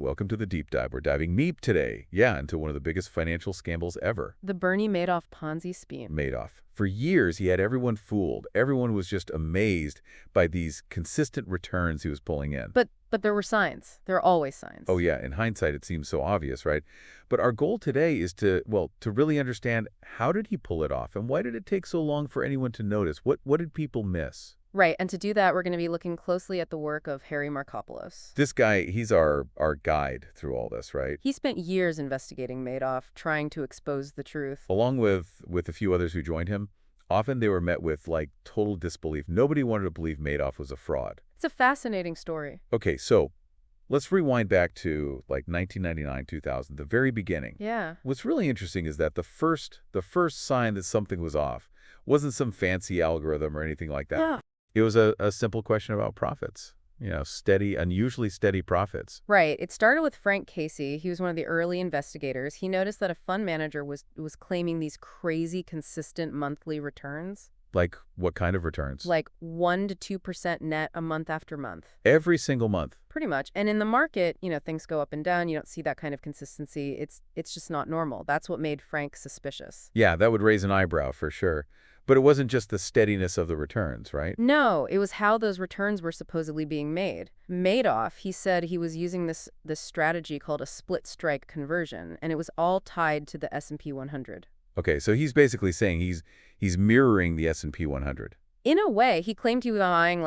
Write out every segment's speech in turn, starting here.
Welcome to the deep dive. We're diving deep today, into one of the biggest financial scandals ever. The Bernie Madoff Ponzi scheme. Madoff. For years, he had everyone fooled. Everyone was just amazed by these consistent returns he was pulling in. But there were signs. There are always signs. Oh yeah, in hindsight, it seems so obvious, right? But our goal today is to really understand, how did he pull it off, and why did it take so long for anyone to notice? What did people miss? Right, and to do that, we're going to be looking closely at the work of Harry Markopolos. This guy, he's our guide through all this, right? He spent years investigating Madoff, trying to expose the truth. Along with a few others who joined him, often they were met with, total disbelief. Nobody wanted to believe Madoff was a fraud. It's a fascinating story. Okay, so let's rewind back to, 1999, 2000, the very beginning. Yeah. What's really interesting is that the first sign that something was off wasn't some fancy algorithm or anything like that. Yeah. It was a simple question about profits. Steady, unusually steady profits. Right. It started with Frank Casey. He was one of the early investigators. He noticed that a fund manager was claiming these crazy, consistent monthly returns. Like, what kind of returns? Like 1 to 2% net a month after month. Every single month. Pretty much. And in the market, things go up and down. You don't see that kind of consistency. It's just not normal. That's what made Frank suspicious. Yeah, that would raise an eyebrow for sure. But it wasn't just the steadiness of the returns, right? No, it was how those returns were supposedly being made. Madoff, he said he was using this strategy called a split strike conversion, and it was all tied to the S&P 100. Okay, so he's basically saying he's mirroring the S&P 100. In a way, he claimed he was buying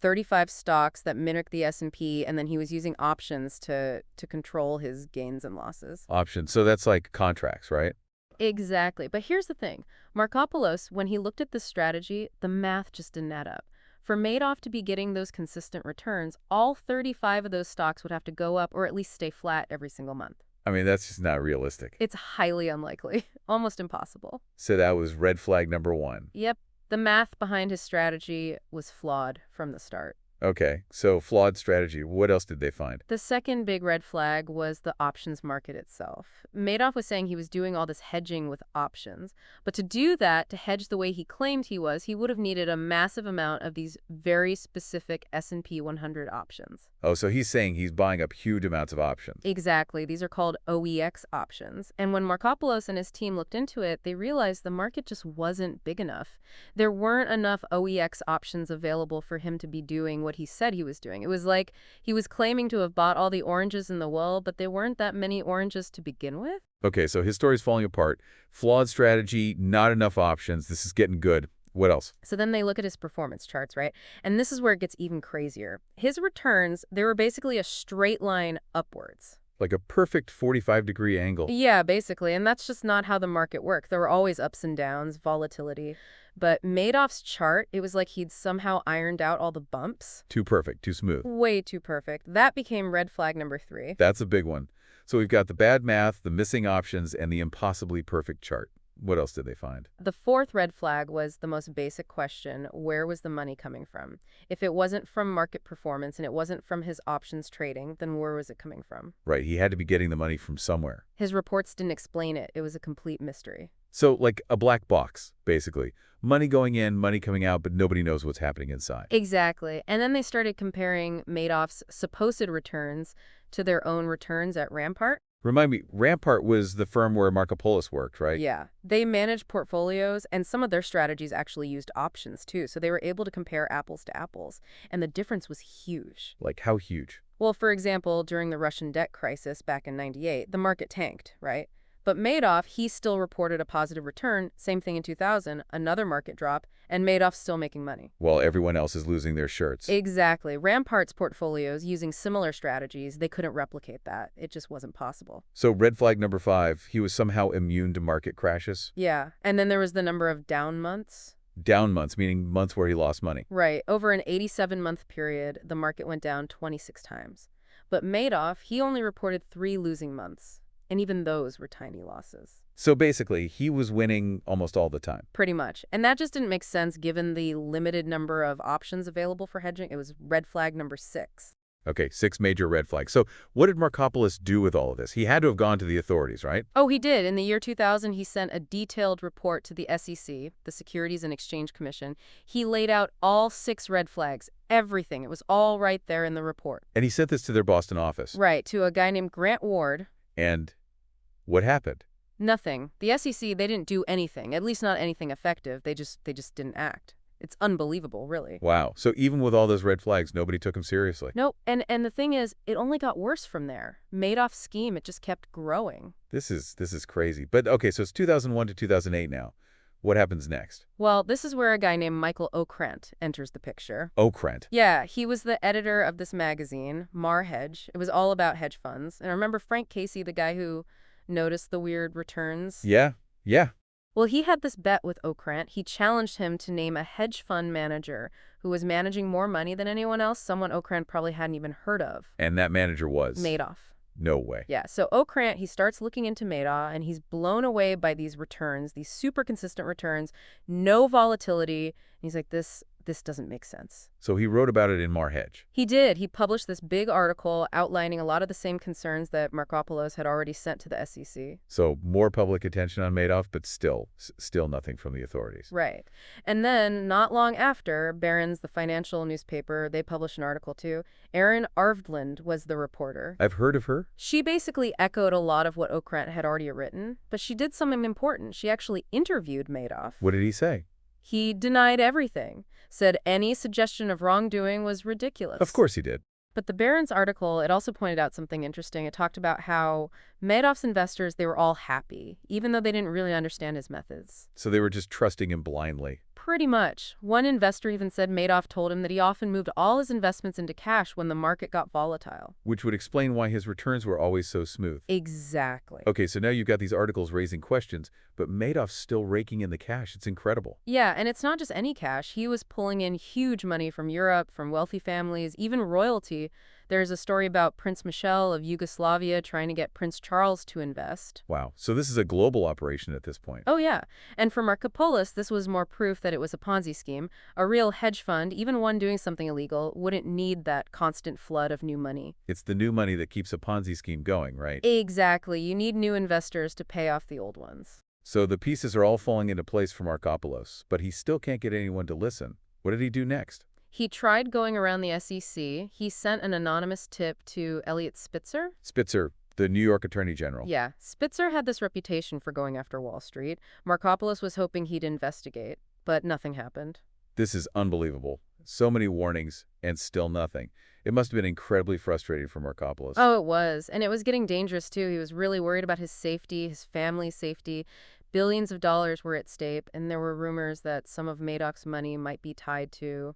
35 stocks that mimicked the S&P, and then he was using options to control his gains and losses. Options. So that's like contracts, right? Exactly. But here's the thing. Markopolos, when he looked at this strategy, the math just didn't add up. For Madoff to be getting those consistent returns, all 35 of those stocks would have to go up or at least stay flat every single month. I mean, that's just not realistic. It's highly unlikely, almost impossible. So that was red flag number one. Yep. The math behind his strategy was flawed from the start. Okay, so flawed strategy. What else did they find? The second big red flag was the options market itself. Madoff was saying he was doing all this hedging with options, but to do that, to hedge the way he claimed he would have needed a massive amount of these very specific S&P 100 options. Oh, so he's saying he's buying up huge amounts of options. Exactly. These are called OEX options. And when Markopolos and his team looked into it, they realized the market just wasn't big enough. There weren't enough OEX options available for him to be doing what he said he was doing. It was like he was claiming to have bought all the oranges in the world, but there weren't that many oranges to begin with. Okay, so his story's falling apart. Flawed strategy, not enough options. This is getting good. What else? So then they look at his performance charts, right? And this is where it gets even crazier. His returns, they were basically a straight line upwards. Like a perfect 45-degree angle. Yeah, basically. And that's just not how the market worked. There were always ups and downs, volatility. But Madoff's chart, it was like he'd somehow ironed out all the bumps. Too perfect, too smooth. Way too perfect. That became red flag number 3. That's a big one. So we've got the bad math, the missing options, and the impossibly perfect chart. What else did they find? The fourth red flag was the most basic question: where was the money coming from? If it wasn't from market performance and it wasn't from his options trading, then where was it coming from? Right, he had to be getting the money from somewhere. His reports didn't explain it. It was a complete mystery. So like a black box, basically. Money going in, money coming out, but nobody knows what's happening inside. Exactly. And then they started comparing Madoff's supposed returns to their own returns at Rampart. Remind me, Rampart was the firm where Markopolos worked, right? Yeah. They managed portfolios, and some of their strategies actually used options, too. So they were able to compare apples to apples. And the difference was huge. Like how huge? Well, for example, during the Russian debt crisis back in '98, the market tanked, right? But Madoff, he still reported a positive return. Same thing in 2000, another market drop, and Madoff's still making money. While everyone else is losing their shirts. Exactly. Rampart's portfolios, using similar strategies, they couldn't replicate that. It just wasn't possible. So red flag number 5, he was somehow immune to market crashes? Yeah. And then there was the number of down months. Down months, meaning months where he lost money. Right. Over an 87-month period, the market went down 26 times. But Madoff, he only reported 3 losing months. And even those were tiny losses. So basically, he was winning almost all the time. Pretty much. And that just didn't make sense given the limited number of options available for hedging. It was red flag number 6. Okay, 6 major red flags. So what did Markopolos do with all of this? He had to have gone to the authorities, right? Oh, he did. In the year 2000, he sent a detailed report to the SEC, the Securities and Exchange Commission. He laid out all 6 red flags, everything. It was all right there in the report. And he sent this to their Boston office. Right, to a guy named Grant Ward. And what happened? Nothing. The SEC, they didn't do anything, at least not anything effective. They just didn't act. It's unbelievable, really. Wow. So even with all those red flags, nobody took him seriously. No, and the thing is, it only got worse from there. Madoff's scheme, it just kept growing. This is crazy. But okay, so it's 2001 to 2008 now. What happens next? Well, this is where a guy named Michael Okrent enters the picture. Okrent. Yeah, he was the editor of this magazine, Hedge. It was all about hedge funds. And I remember Frank Casey, the guy who noticed the weird returns? Yeah, yeah. Well, he had this bet with Okrent. He challenged him to name a hedge fund manager who was managing more money than anyone else, someone Okrent probably hadn't even heard of. And that manager was? Madoff. No way. Yeah, so Okrent, he starts looking into Madoff, and he's blown away by these returns, these super consistent returns, no volatility. And he's like, this doesn't make sense. So he wrote about it in Hedge. He did. He published this big article outlining a lot of the same concerns that Markopolos had already sent to the SEC. So more public attention on Madoff, but still nothing from the authorities. Right. And then, not long after, Barron's, the financial newspaper, they published an article too. Erin Arvdland was the reporter. I've heard of her. She basically echoed a lot of what Okrent had already written, but she did something important. She actually interviewed Madoff. What did he say? He denied everything, said any suggestion of wrongdoing was ridiculous. Of course he did. But the Barron's article, it also pointed out something interesting. It talked about how Madoff's investors, they were all happy, even though they didn't really understand his methods. So they were just trusting him blindly. Pretty much. One investor even said Madoff told him that he often moved all his investments into cash when the market got volatile. Which would explain why his returns were always so smooth. Exactly. Okay, so now you've got these articles raising questions, but Madoff's still raking in the cash. It's incredible. Yeah, and it's not just any cash. He was pulling in huge money from Europe, from wealthy families, even royalty. There's a story about Prince Michel of Yugoslavia trying to get Prince Charles to invest. Wow. So this is a global operation at this point. Oh, yeah. And for Markopolos, this was more proof that it was a Ponzi scheme. A real hedge fund, even one doing something illegal, wouldn't need that constant flood of new money. It's the new money that keeps a Ponzi scheme going, right? Exactly. You need new investors to pay off the old ones. So the pieces are all falling into place for Markopolos, but he still can't get anyone to listen. What did he do next? He tried going around the SEC. He sent an anonymous tip to Elliot Spitzer. Spitzer, the New York Attorney General. Yeah, Spitzer had this reputation for going after Wall Street. Markopolos was hoping he'd investigate, but nothing happened. This is unbelievable. So many warnings, and still nothing. It must have been incredibly frustrating for Markopolos. Oh, it was. And it was getting dangerous, too. He was really worried about his safety, his family's safety. Billions of dollars were at stake, and there were rumors that some of Madoff's money might be tied to,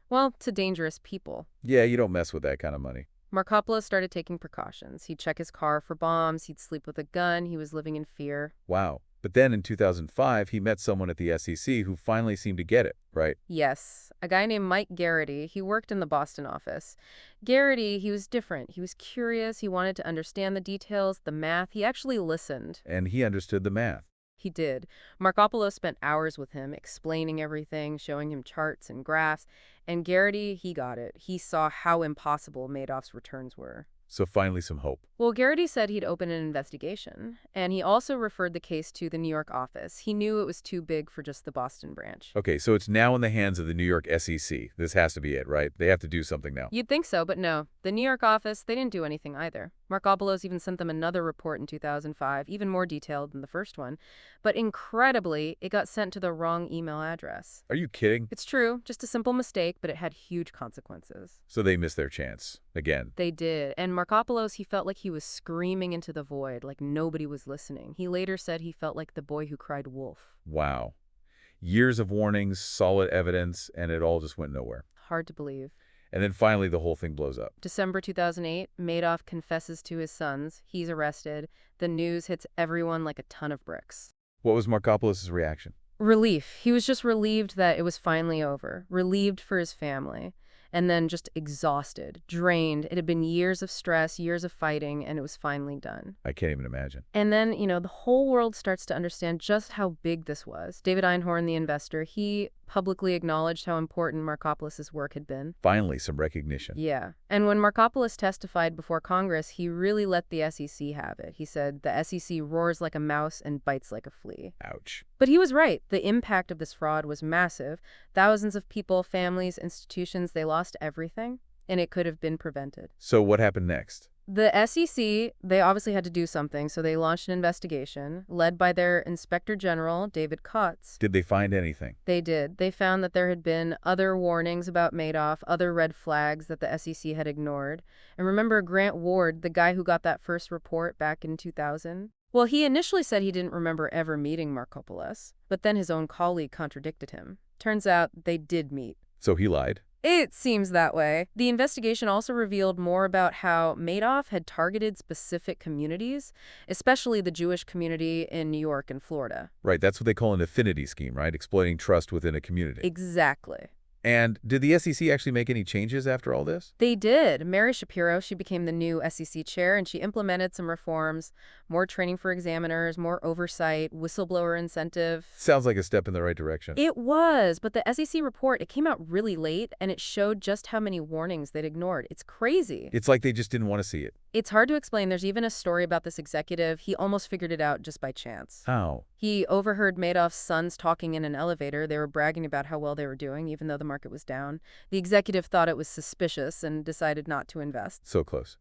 well, to dangerous people. Yeah, you don't mess with that kind of money. Markopolos started taking precautions. He'd check his car for bombs. He'd sleep with a gun. He was living in fear. Wow. But then in 2005, he met someone at the SEC who finally seemed to get it, right? Yes, a guy named Mike Garrity. He worked in the Boston office. Garrity, he was different. He was curious. He wanted to understand the details, the math. He actually listened. And he understood the math. He did. Markopolos spent hours with him, explaining everything, showing him charts and graphs. And Garrity, he got it. He saw how impossible Madoff's returns were. So finally some hope. Well, Garrity said he'd open an investigation, and he also referred the case to the New York office. He knew it was too big for just the Boston branch. Okay, so it's now in the hands of the New York SEC. This has to be it, right? They have to do something now. You'd think so, but no. The New York office, they didn't do anything either. Markopolos even sent them another report in 2005, even more detailed than the first one. But incredibly, it got sent to the wrong email address. Are you kidding? It's true, just a simple mistake, but it had huge consequences. So they missed their chance. Again. They did. And Markopolos, he felt like he was screaming into the void, like nobody was listening. He later said he felt like the boy who cried wolf. Wow. Years of warnings, solid evidence, and it all just went nowhere. Hard to believe. And then finally the whole thing blows up. December 2008, Madoff confesses to his sons. He's arrested. The news hits everyone like a ton of bricks. What was Markopolos' reaction? Relief. He was just relieved that it was finally over. Relieved for his family. and then just exhausted, drained. It had been years of stress, years of fighting, and it was finally done. I can't even imagine. And then, the whole world starts to understand just how big this was. David Einhorn, the investor, he publicly acknowledged how important Markopolos' work had been. Finally, some recognition. Yeah. And when Markopolos testified before Congress, he really let the SEC have it. He said, the SEC roars like a mouse and bites like a flea. Ouch. But he was right. The impact of this fraud was massive. Thousands of people, families, institutions, they lost everything, and it could have been prevented. So what happened next? The SEC, they obviously had to do something, so they launched an investigation led by their Inspector General, David Kotz. Did they find anything? They did. They found that there had been other warnings about Madoff, other red flags that the SEC had ignored. And remember Grant Ward, the guy who got that first report back in 2000? Well, he initially said he didn't remember ever meeting Markopolos, but then his own colleague contradicted him. Turns out they did meet. So he lied? It seems that way. The investigation also revealed more about how Madoff had targeted specific communities, especially the Jewish community in New York and Florida. Right, that's what they call an affinity scheme, right? Exploiting trust within a community. Exactly. And did the SEC actually make any changes after all this? They did. Mary Shapiro, she became the new SEC chair, and she implemented some reforms, more training for examiners, more oversight, whistleblower incentive. Sounds like a step in the right direction. It was, but the SEC report, it came out really late, and it showed just how many warnings they'd ignored. It's crazy. It's like they just didn't want to see it. It's hard to explain. There's even a story about this executive. He almost figured it out just by chance. How? He overheard Madoff's sons talking in an elevator. They were bragging about how well they were doing, even though the market was down. The executive thought it was suspicious and decided not to invest. So close.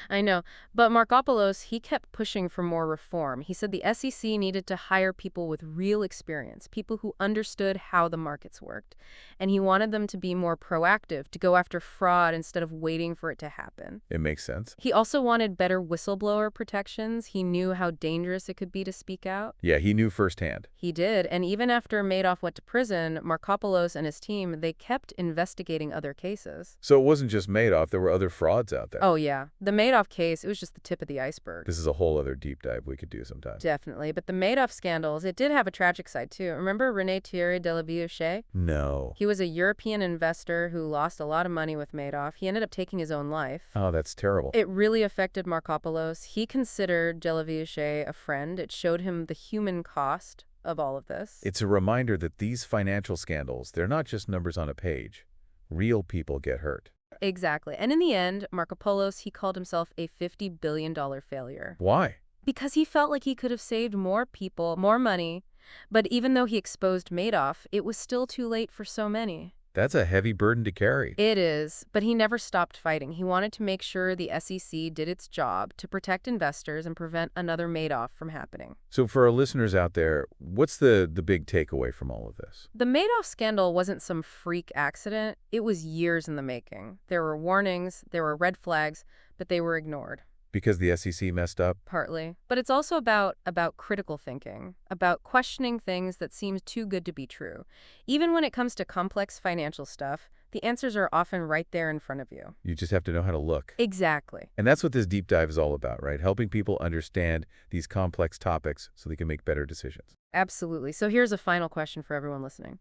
I know, but Markopolos, he kept pushing for more reform. He said the SEC needed to hire people with real experience, people who understood how the markets worked. And he wanted them to be more proactive, to go after fraud instead of waiting for it to happen. It makes sense. He also wanted better whistleblower protections. He knew how dangerous it could be to speak out. Yeah, he knew firsthand. He did, and even after Madoff went to prison, Markopolos and his team, they kept investigating other cases. So it wasn't just Madoff, there were other frauds out there. Oh, yeah. The Madoff case, it was just the tip of the iceberg. This is a whole other deep dive we could do sometime. Definitely. But the Madoff scandals, it did have a tragic side, too. Remember René Thierry de la Villechaize? No. He was a European investor who lost a lot of money with Madoff. He ended up taking his own life. Oh, that's terrible. It really affected Markopolos. He considered de la Villechaize a friend. It showed him the human cost of all of this. It's a reminder that these financial scandals, they're not just numbers on a page. Real people get hurt. Exactly. And in the end, Markopolos, he called himself a $50 billion failure. Why? Because he felt like he could have saved more people, more money. But even though he exposed Madoff, it was still too late for so many. That's a heavy burden to carry. It is, but he never stopped fighting. He wanted to make sure the SEC did its job to protect investors and prevent another Madoff from happening. So for our listeners out there, what's the big takeaway from all of this? The Madoff scandal wasn't some freak accident. It was years in the making. There were warnings, there were red flags, but they were ignored. Because the SEC messed up? Partly. But it's also about critical thinking, about questioning things that seem too good to be true. Even when it comes to complex financial stuff, the answers are often right there in front of you. You just have to know how to look. Exactly. And that's what this deep dive is all about, right? Helping people understand these complex topics so they can make better decisions. Absolutely. So here's a final question for everyone listening.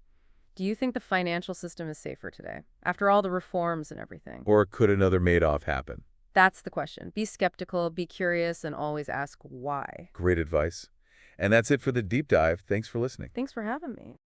Do you think the financial system is safer today, after all the reforms and everything? Or could another Madoff happen? That's the question. Be skeptical, be curious, and always ask why. Great advice. And that's it for the deep dive. Thanks for listening. Thanks for having me.